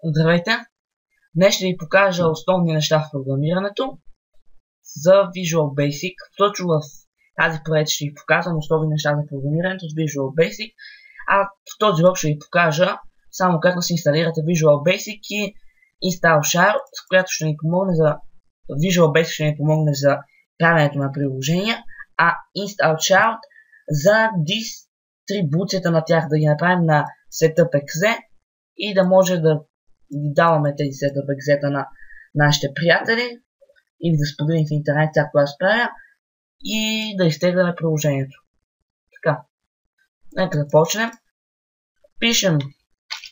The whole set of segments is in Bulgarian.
Здравейте! Днес ще ви покажа основни неща в програмирането за Visual Basic. Точно в тази проект ще ви показвам основни неща за програмирането с Visual Basic. А в този урок ще ви покажа само как да се инсталирате Visual Basic и Install Shell, с която ще ни помогне за Visual Basic ще ни помогне за правенето на приложения, а Install Shell за дистрибуцията на тях, да ги направим на Setup.exe и да може да даваме тези Setup.exe на нашите приятели или да споделим в интернет както аз правя и да изтегляме приложението. Така, нека да почнем. Пишем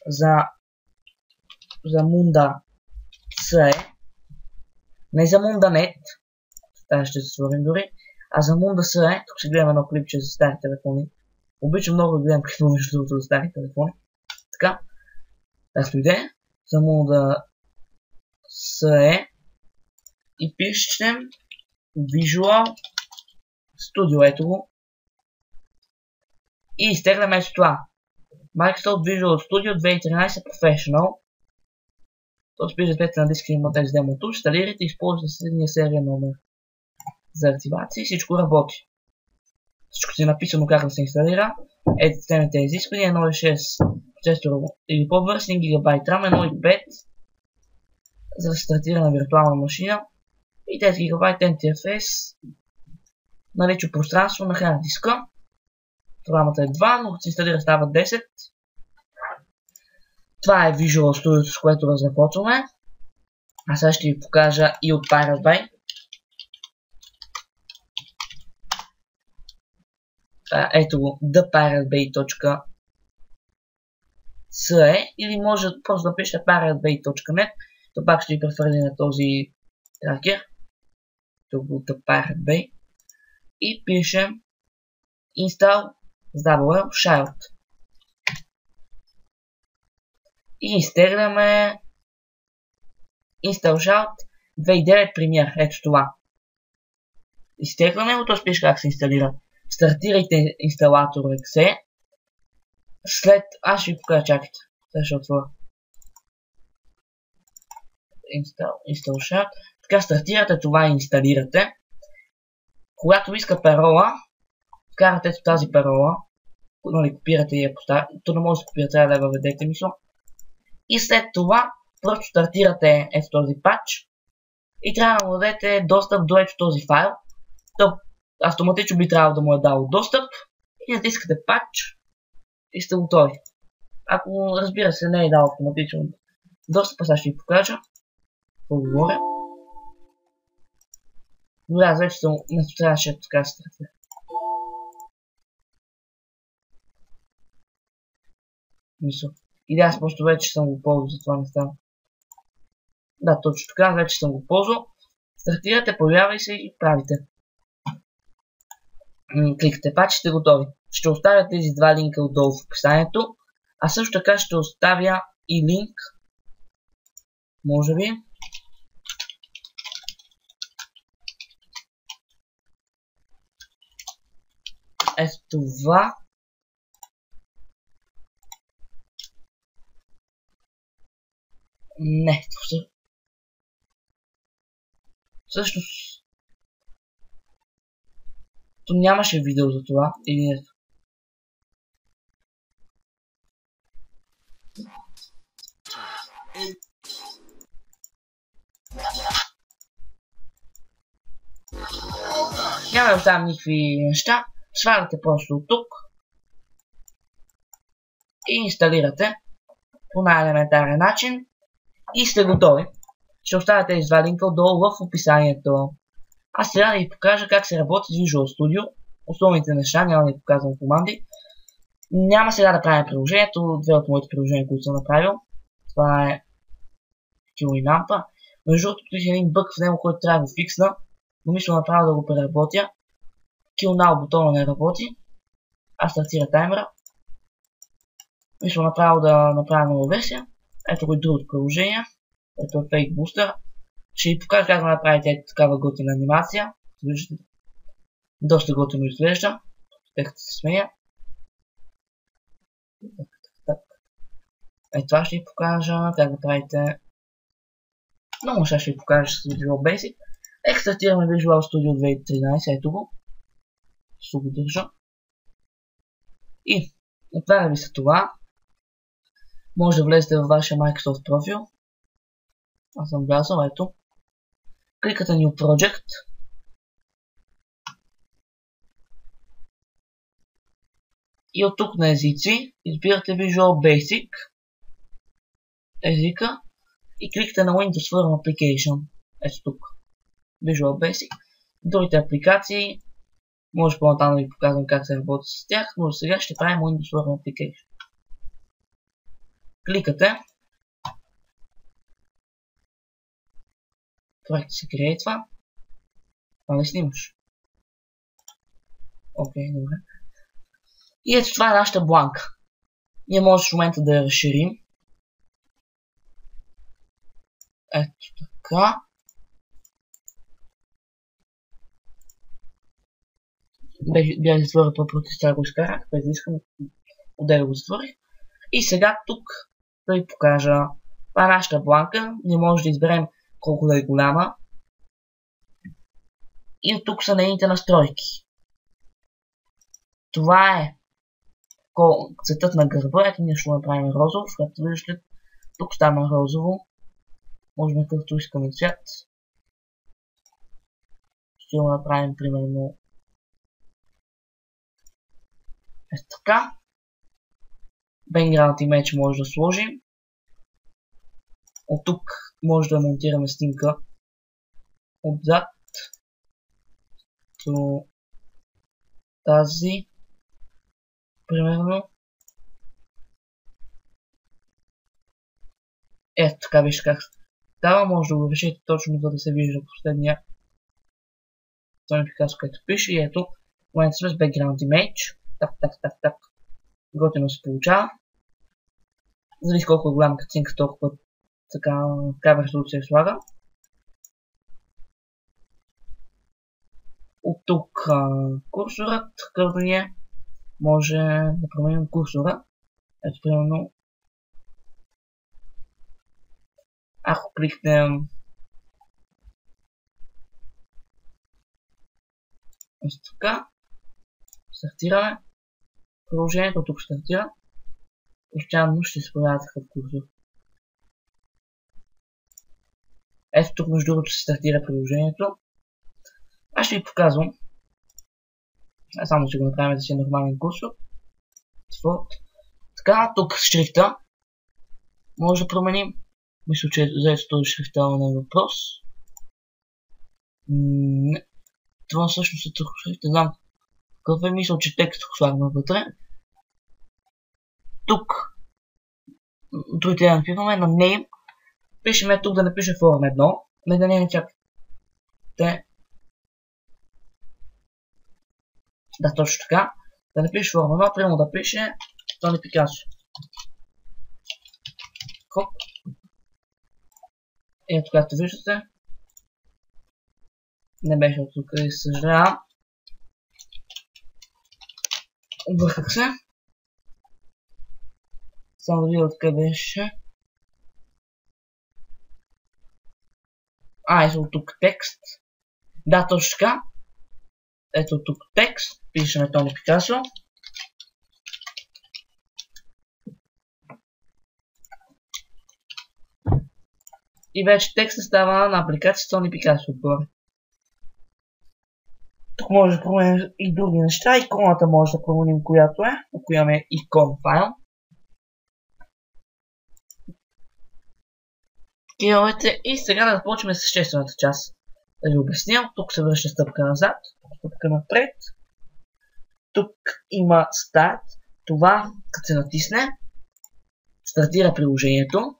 за Munda SE, не за Munda.net, тази ще се свърнем дори, а за Munda SE. Тук ще гледам едно клипче за стари телефони. Обичам много да гледам клипче между другото за стари телефони. Така, както иде, за Munda SE и пишем Visual Studio, ето го. И изтегляме ето това. Microsoft Visual Studio 2013 Professional. То спирате на диска има тези демото. Инсталирайте и използвате следния серия номер за активация и всичко работи. Всичко си е написано как да се инсталира. Ето системните изисквания 1.6 процесор или по-бърз, 1 GB RAM, 1.5 за да се стартира на виртуална машина и 10 GB NTFS налично пространство на хард диска. Програмата е 2, но като се инсталира става 10. Това е Visual Studio, с което да започваме. А сега ще ви покажа и от Pirate Bay. Ето го, thepiratebay.ce или може просто да пишете piratebay.net. То пак ще ви преферли на този тракер. Тук го Pirate Bay. И пишем install double child. И изтегляме install child 2.9 Premiere. Ето това. Изтегляме го, то пише как се инсталира. Стартирайте инсталатор exe. След... Аз ще ви покажа, чакайте. Сега ще отворя. Install shell. Така стартирате това и инсталирате. Когато иска парола, вкарате ето тази парола. Нали, копирате и я поставяте. То не може да се копира, трябва да я въведете мисъл. И след това просто стартирате ето този патч. И трябва да му дадете достъп до ето този файл. То автоматично би трябвало да му е дал достъп. И натискате патч. И сте готови. Ако разбира се не е дал автоматично достъп, сега ще ви покажа. Поговоря. Но да, вече съм... Не трябваше така да се стартира. Мисъл. И да, аз просто вече съм го ползвал, затова не става. Да, точно така, вече съм го ползвал. Стартирате, появява се и правите. Кликате пак, сте готови. Ще оставя тези два линка отдолу в описанието. А също така ще оставя и линк. Може би. Ето това. Не, всъщност то нямаше видео за това или не. Няма да оставям никакви неща. Сваляте просто от тук и инсталирате по най-елементарен начин и сте готови. Ще оставя тези два линка отдолу в описанието. Аз сега да ви покажа как се работи с Visual Studio. Основните неща, няма да ви показвам команди. Няма сега да правим приложението. Две от моите приложения, които съм направил. Това е Kill и Nampa. Между другото, тук е един бък в него, който трябва да го фиксна. Но мисля направо да го преработя. Kill Now бутона не работи. Аз стартира таймера. Мисля направо да направя нова версия. Ето го и другото приложение. Ето е Fake Booster. Ще ви покажа как да направите такава готина анимация. Виждате, доста готино изглежда. Текстът се сменя. Това ще ви покажа как да правите. Много неща ще ви покажа с Visual Basic. Екстратираме Visual Studio 2013, ето го. Ще го държа. И отваря ви се това. Може да влезете във вашия Microsoft профил. Аз съм влязъл, ето. Кликате New Project. И от тук на езици избирате Visual Basic. Езика. И кликате на Windows Form Application. Ето тук. Visual Basic. Другите апликации. Може по-натам да ви показвам как се работи с тях, но сега ще правим Windows Form Application. Кликате. Проект се креатва. Това не снимаш. Окей, добре. И ето това е нашата бланка. Ние може в момента да я разширим. Ето така. Бях да затворя това против, сега го изкарах, без да искам отделя го затворих. И сега тук да ви покажа. Това е нашата бланка. Ние може да изберем колко да е голяма. И от тук са нейните настройки. Това е цветът на гърба. Ето ние ще го направим розово. Както виждате, тук стана розово. Можем както искаме цвят. Ще го направим примерно ето така. Background image може да сложим. От тук може да монтираме снимка отзад до тази. Примерно. Ето така вижте как става. Може да го решите точно за да се вижда последния Sony Picasso, който пише. И ето в момента сме с Background image. Так. Готино се получава. Зависи колко е голяма картинка, толкова такава резолюция слага. От тук курсорът, където ние може да променим курсора. Ето примерно ако кликнем ето така, стартираме приложението, тук стартира. Постоянно ще се появява такъв курсор. Ето тук между другото се стартира приложението. Аз ще ви показвам. Само ще го направим да си е нормален курсор. Така, тук шрифта. Може да променим. Мисля, че заето този шрифта на въпрос. Това всъщност е тук шрифт. Не знам какъв е, мисъл, че текст слагаме вътре. Тук другите да напиваме на name. Пишеме тук да напише форм 1. Не чакайте. Да, точно така. Да напише форм 1, примерно да пише Sony Picasso. Хоп. Ето както виждате. Не беше от тук и съжалявам. Обърках се. Само да видя откъде беше. Ето от тук текст. Да, точно така. Ето тук текст. Пишеме Sony Picasso. И вече текстът става на апликация Sony Picasso отгоре. Тук може да променим и други неща. Иконата може да променим която е. Ако имаме икон файл. И сега да започнем с съществената част. Да ви обясня. Тук се връща стъпка назад, стъпка напред. Тук има старт. Това, като се натисне, стартира приложението.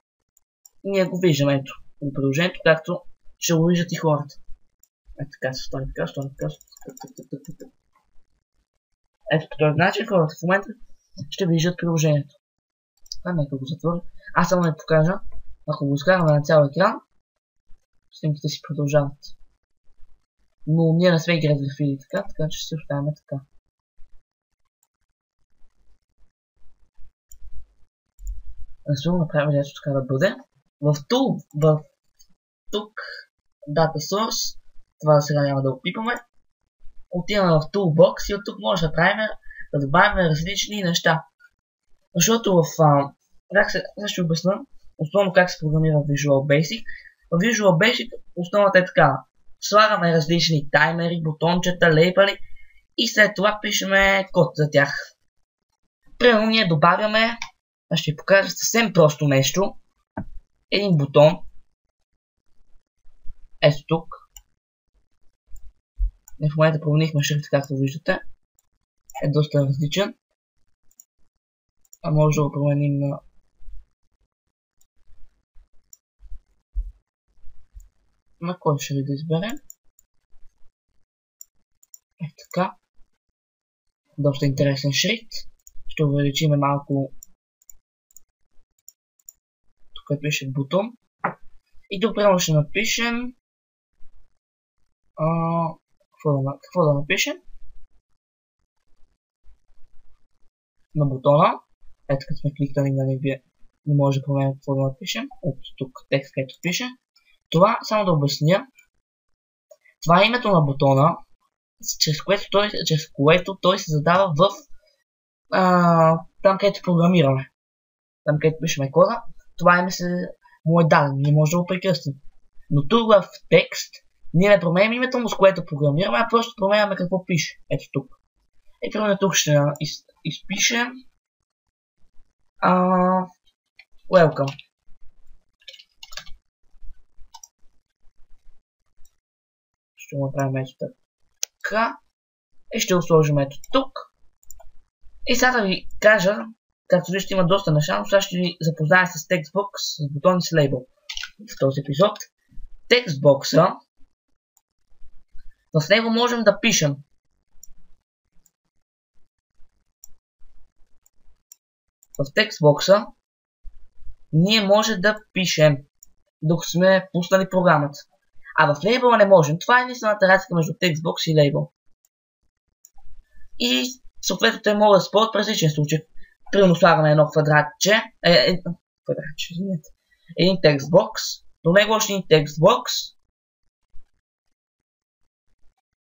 И ние го виждаме ето приложението, както ще го виждат и хората. Ето така се Sony Picasso. Ето по този начин хората в момента ще виждат приложението. Нека го затворя. Аз само да покажа. Ако го изкараме на цял екран, снимките си продължават. Но ние не сме играли графили така че ще си оставяме така. Насилно направим нещо така да бъде. В тук Data Source, това сега няма да опипаме. Отиваме в Toolbox и от тук може да правим, да добавим различни неща. Защото сега ще обясня основно как се програмира в Visual Basic. В Visual Basic основата е така. Слагаме различни таймери, бутончета, лейбъли и след това пишеме код за тях. Примерно ние добавяме, ще ви покажа съвсем просто нещо. Един бутон. Ето тук. В момента променихме шрифт, както виждате. Е доста различен. А може да го променим на кой ще ви да изберем. Е така. Доста интересен шрифт. Ще увеличим малко. Тук пише бутон. И тук прямо ще напишем. Какво да напишем? На бутона. Ето като сме кликнали, нали, не може да променим какво да напишем. От тук текст, където пише. Това, само да обясня. Това е името на бутона, чрез което той се задава в там, където програмираме. Там, където пишеме кода. Това име му е дадено, не може да го прекръстим. Но тук в текст ние не променяме името му, с което програмираме, а просто променяме какво пише. Ето тук. И примерно тук ще изпишем Welcome. Ще го направим ето така. И ще го сложим ето тук. И сега да ви кажа, както виждате има доста неща, но сега ще ви запозная с TextBox, с бутон и с лейбъл в този епизод. TextBox-а, в него можем да пишем. В TextBox-а ние може да пишем, докато сме пуснали програмата. А в лейбъла не можем. Това е единствената разлика между TextBox и лейбъл. И съответно те могат да спорят в различен случай. Примерно слагаме едно квадратче, един текстбокс, до него още един текстбокс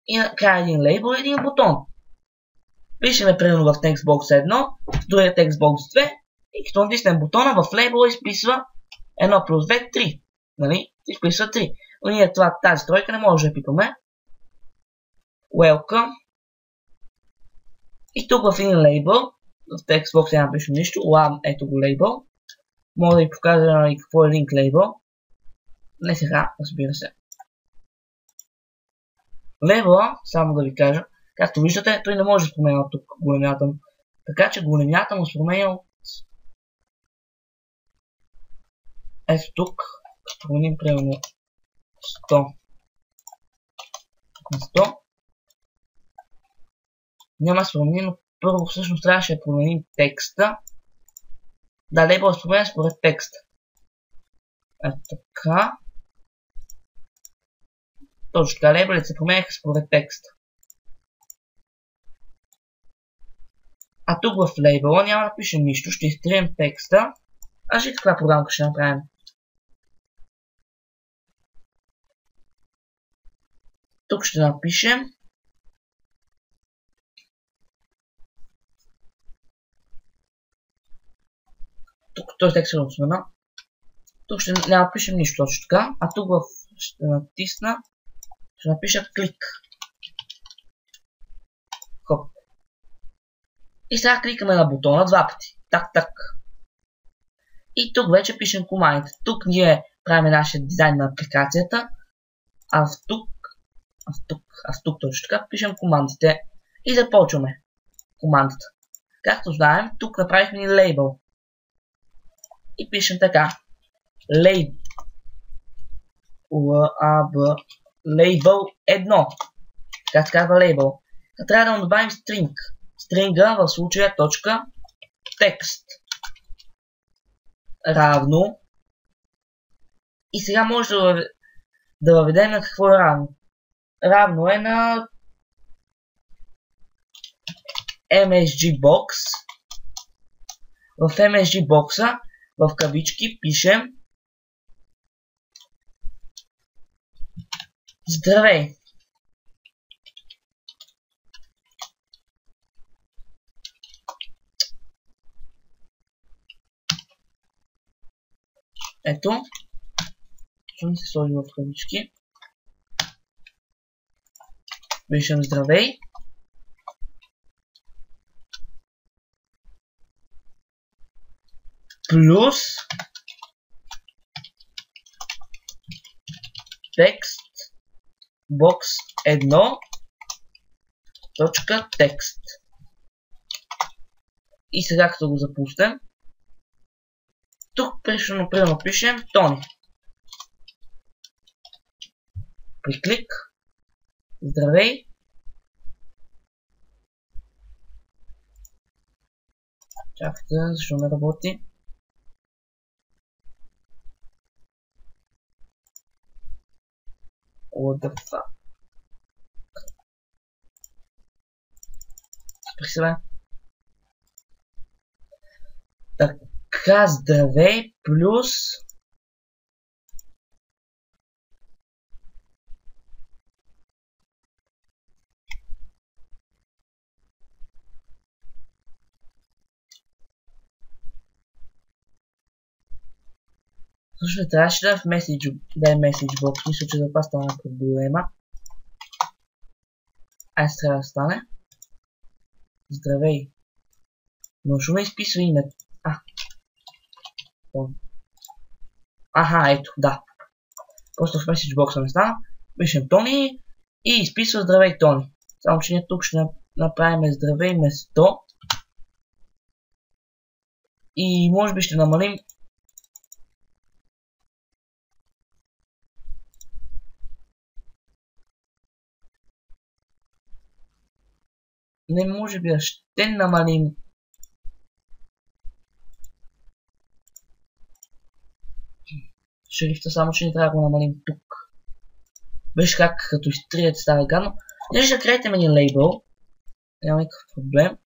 и накрая един лейбъл и един бутон. Пишеме примерно в текстбокс 1, в другия текстбокс 2 и като натиснем бутона в лейбъла изписва 1 плюс 2 3. Нали? Изписва 3. Но ние тази тройка не може да пипаме. Welcome. И тук в един лейбъл, в TextBox няма пишем нищо, ето го лейбъл. Мога да ви покажа и какво е link лейбъл. Не сега, разбира се. Лейбъла, само да ви кажа, както виждате, той не може да се променя тук големята му. Така че големята му се променя от... Ето тук, ще променим примерно 100 на 100. Няма да се промени, но първо всъщност трябваше да променим текста. Да, лейбъл се променя според текста. Ето така. Точно така, лейбълите се променяха според текста. А тук в лейбъла няма да пишем нищо, ще изтрием текста. И каква програмка ще направим? Тук ще напишем тук този текст ще отсмена. Тук ще няма да пишем нищо точно така, а тук ще натисна, ще напиша клик. Хоп. И сега кликаме на бутона два пъти. Так. И тук вече пишем командите. Тук ние правим нашия дизайн на апликацията, а в тук точно така пишем командите и започваме командата. Както знаем, тук направихме ни лейбъл. И пишем така. Лейбъл 1. Така се казва лейбъл. Трябва да добавим стринг. Стринга в случая точка текст. Равно. И сега може да въведем на какво е равно. Равно е на MSG Box. В MSG Box-а в кавички пишем здравей. Ето. Ще се сложи в кавички. Пишем здравей. Плюс текст бокс 1 точка текст. И сега като го запустим, тук примерно пишем Тони. При клик. Здравей. Чакайте, защо не работи? What the fuck? Спри се, така, здравей, плюс всъщност трябваше да е в message box, мисля, че за това стана проблема. Айде трябва да стане. Здравей. Но ще ме изписва името. Аха, ето, да. Просто в message box не стана. Пишем Тони и изписва здравей Тони. Само че ние тук ще направим здравей место. И може би ще намалим не може би, ще намалим шрифта, само че не трябва да го намалим тук. Виж как като изтрият става гадно. Не ще креатим един лейбъл. Няма никакъв проблем.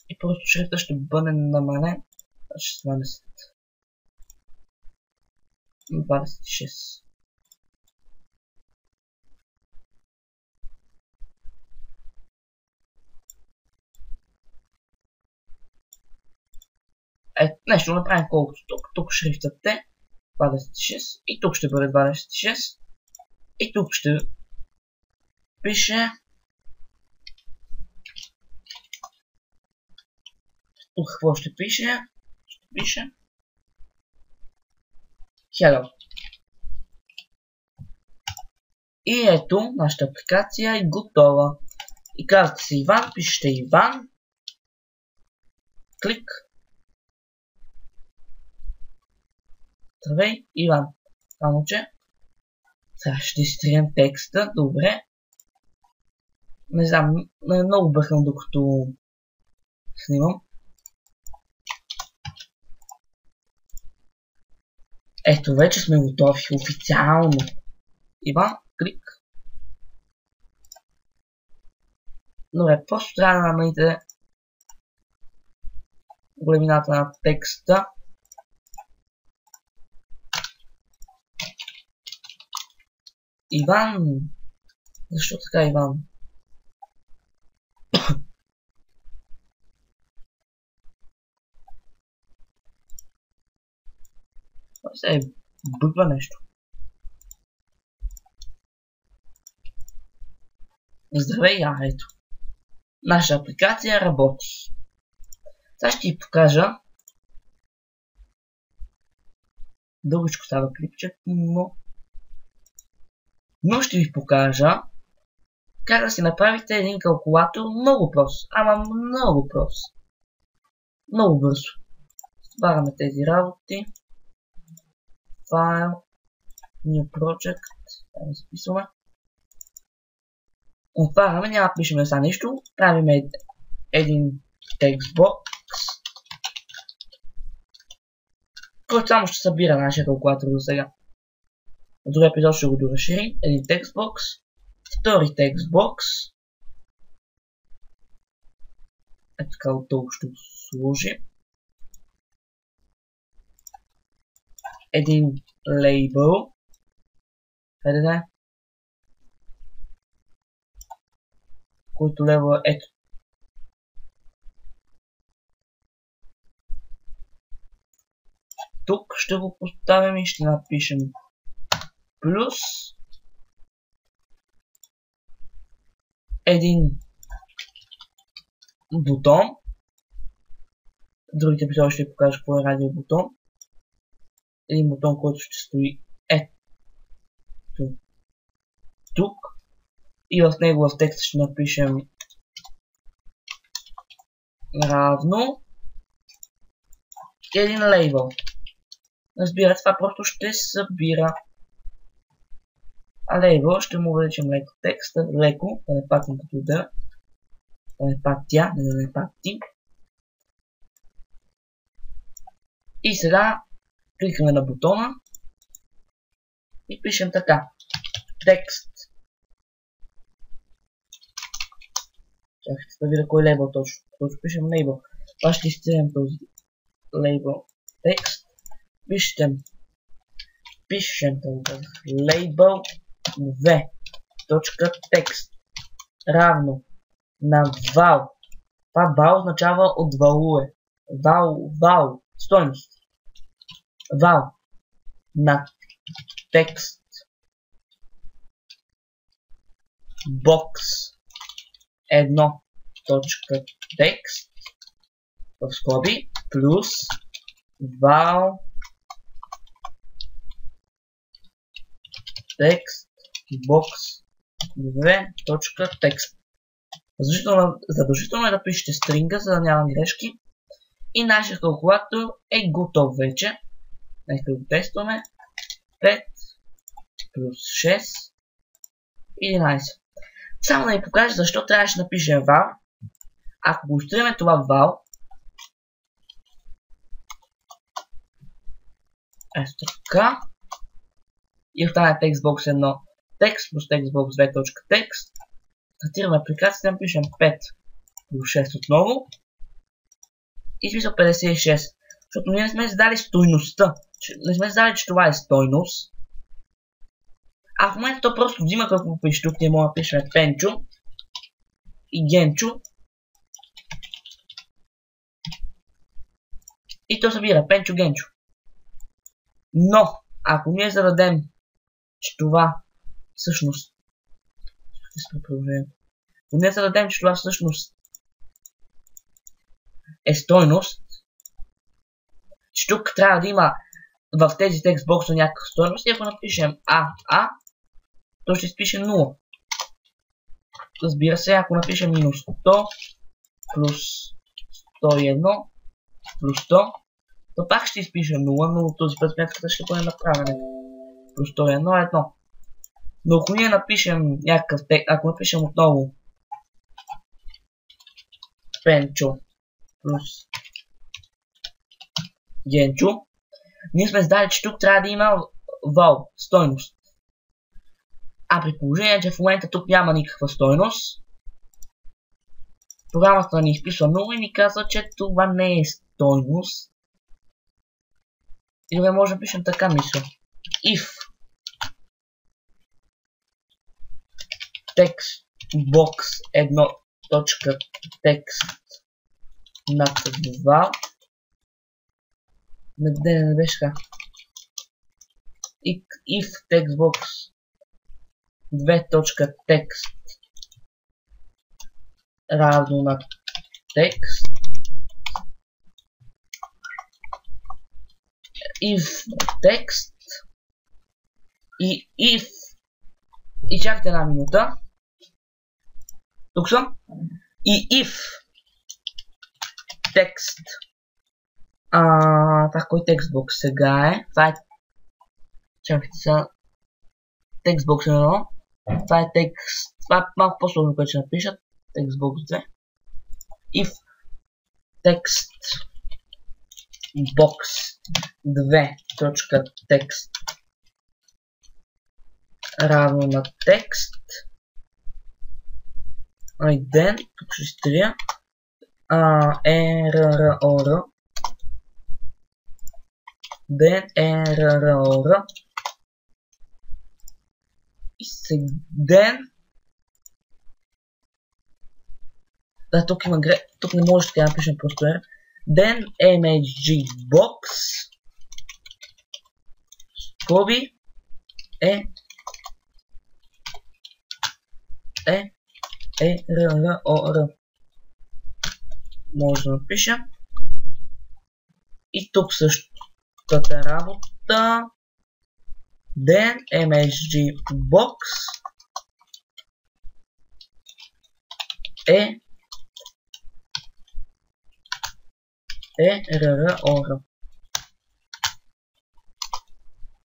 И просто шрифта ще бъде намален. 16. 26. Не, ще го направим колкото тук. Тук шрифтът е 26 и тук ще бъде 26 и тук ще пише тук какво ще пише? Ще пише Hello. И ето, нашата апликация е готова. И казвате се Иван, пишете Иван. Клик. Здравей, Иван. Само че сега ще изтрием текста. Добре. Не знам, много бъркам докато снимам. Ето, вече сме готови официално. Иван, клик. Добре, просто трябва да намалите големината на текста. Иван. Защо така Иван? Това се е бъгва нещо. Здравей, ето. Наша апликация работи. Сега ще ви покажа. Дългичко става клипче, но ще ви покажа как да си направите един калкулатор много прост. Ама много прост. Много бързо. Сваряме тези работи. Файл. New Project. Там записваме. Отваряме, няма да пишем сега нищо. Правим един текстбокс, който само ще събира нашия калкулатор до сега. В друг епизод ще го доразширим. Един текстбокс. Втори текстбокс. Ето така отдолу ще го сложим. Един лейбъл. Хайде да е. Който лева ето. Тук ще го поставим и ще напишем плюс един бутон. Другите епизоди ще ви покажа какво е радио бутон. Един бутон, който ще стои ето тук. И в него в текста ще напишем равно един лейбъл. Разбира, това просто ще събира. А лейбъл ще му увеличим леко текста, леко, да не патим като да не патя, да не пати. И сега кликаме на бутона и пишем така. Текст. Чакайте да видя кой лейбъл точно. Точно пишем лейбъл. Това ще изцелим този лейбъл текст. Пишем този лейбъл 2. Точка текст. Равно на val. Това val означава от валуе. Val. Стойност. Val. На текст. Бокс. 1. Точка текст. В скоби. Плюс val. Текст. Бокс. 2. Точка текст. Задължително е да пишете стринга, за да няма грешки. И нашия калкулатор е готов вече. Нека го тестваме. 5 плюс 6 11. Само да ви покажа защо трябваше да напишем val. Ако го изтриме това val, ето така, и остане TextBox 1 текст плюс TextBox 2 точка текст, стартираме апликацията, напишем 5 плюс 6 отново и смисъл 56, защото ние не сме задали стойността, не сме задали, че това е стойност. А в момента то просто взима какво пише тук, ние може да пишем Пенчо и Генчо и то събира Пенчо Генчо. Но, ако ние зададем, че това всъщност ако ние зададем, че това всъщност е стойност, че тук трябва да има в тези текстбокса някаква стойност и ако напишем А, то ще изпише 0. Разбира се, ако напишем минус 100 плюс 101 плюс 100, то пак ще изпише 0, но този път сметката ще бъде направена. Плюс 101 е 1. Но ако ние напишем някакъв текст, ако напишем отново Пенчо плюс Генчо, ние сме задали, че тук трябва да има val, стойност. А при положение, че в момента тук няма никаква стойност, програмата ни изписва 0 и ни казва, че това не е стойност. Или може да пишем така, мисля. If TextBox 1 точка текст над 2. Не беше така. If TextBox 2 точка текст равно на текст. If текст и if и чакайте една минута. Тук съм. И if текст. Това кой текстбокс сега е? Това е. Чакайте сега. Текстбокс 1. Това е текст. Това е малко по-сложно, което ще напишат. Текстбокс 2. If текст бокс 2 точка текст равно на текст. Then, тук ще изтрия. ERROR. Ден ERROR. И сега ден. Да, тук има гре... Тук не може така да напишем просто R. Ден MHG Box. Скоби ERROR. Може да напишем. И тук същата работа. Ден MHG Box ERROR.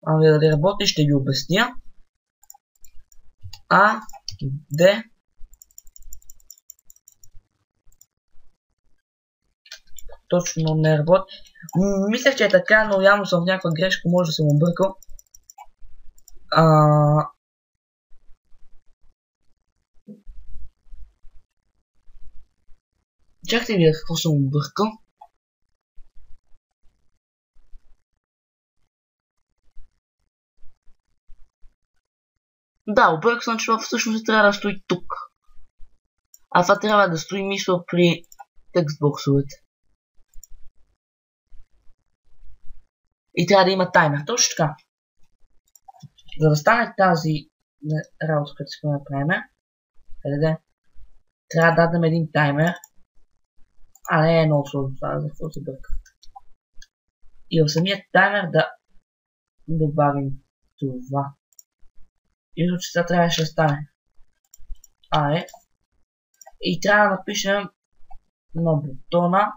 Ами да работи, ще ви обясня. Д точно не работи. Мислех, че е така, но явно съм в някаква грешка, може да съм объркал. Чакайте ви какво съм объркал. Да, объркал съм, че това всъщност трябва да стои тук. А това трябва да стои, мисля, при текстбоксовете. И трябва да има таймер. Точно така. За да стане тази работа, която искаме да правим, трябва да дадем един таймер. Не е много сложно това, за какво се бърка. И в самия таймер да добавим това. И че сега трябваше да стане. И трябва да напишем на бутона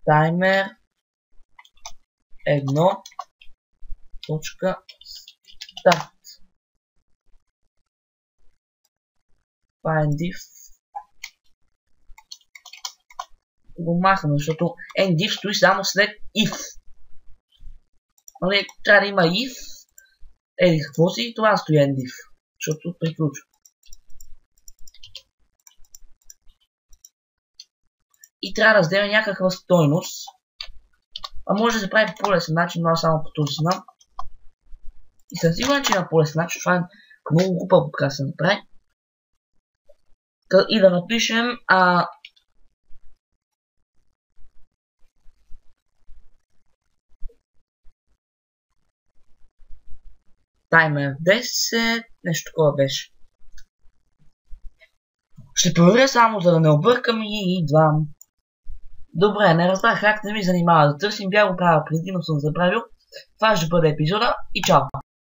таймер 1. Start. Това е div. Го махаме, защото div стои само след if. Нали, трябва да има if. Какво си, това стои div. Защото приключва. И трябва да разделя някаква стойност. Може да се прави по по-лесен начин, но аз само по този знам. И съм сигурен, че има по-лесен начин. Това е много глупаво така се направи. И да напишем таймер 10, нещо такова беше. Ще проверя само, за да не объркам и идвам. Добре, не разбрах как, не ми занимава да търсим, бях го правил преди, но съм забравил. Това ще бъде епизода и чао!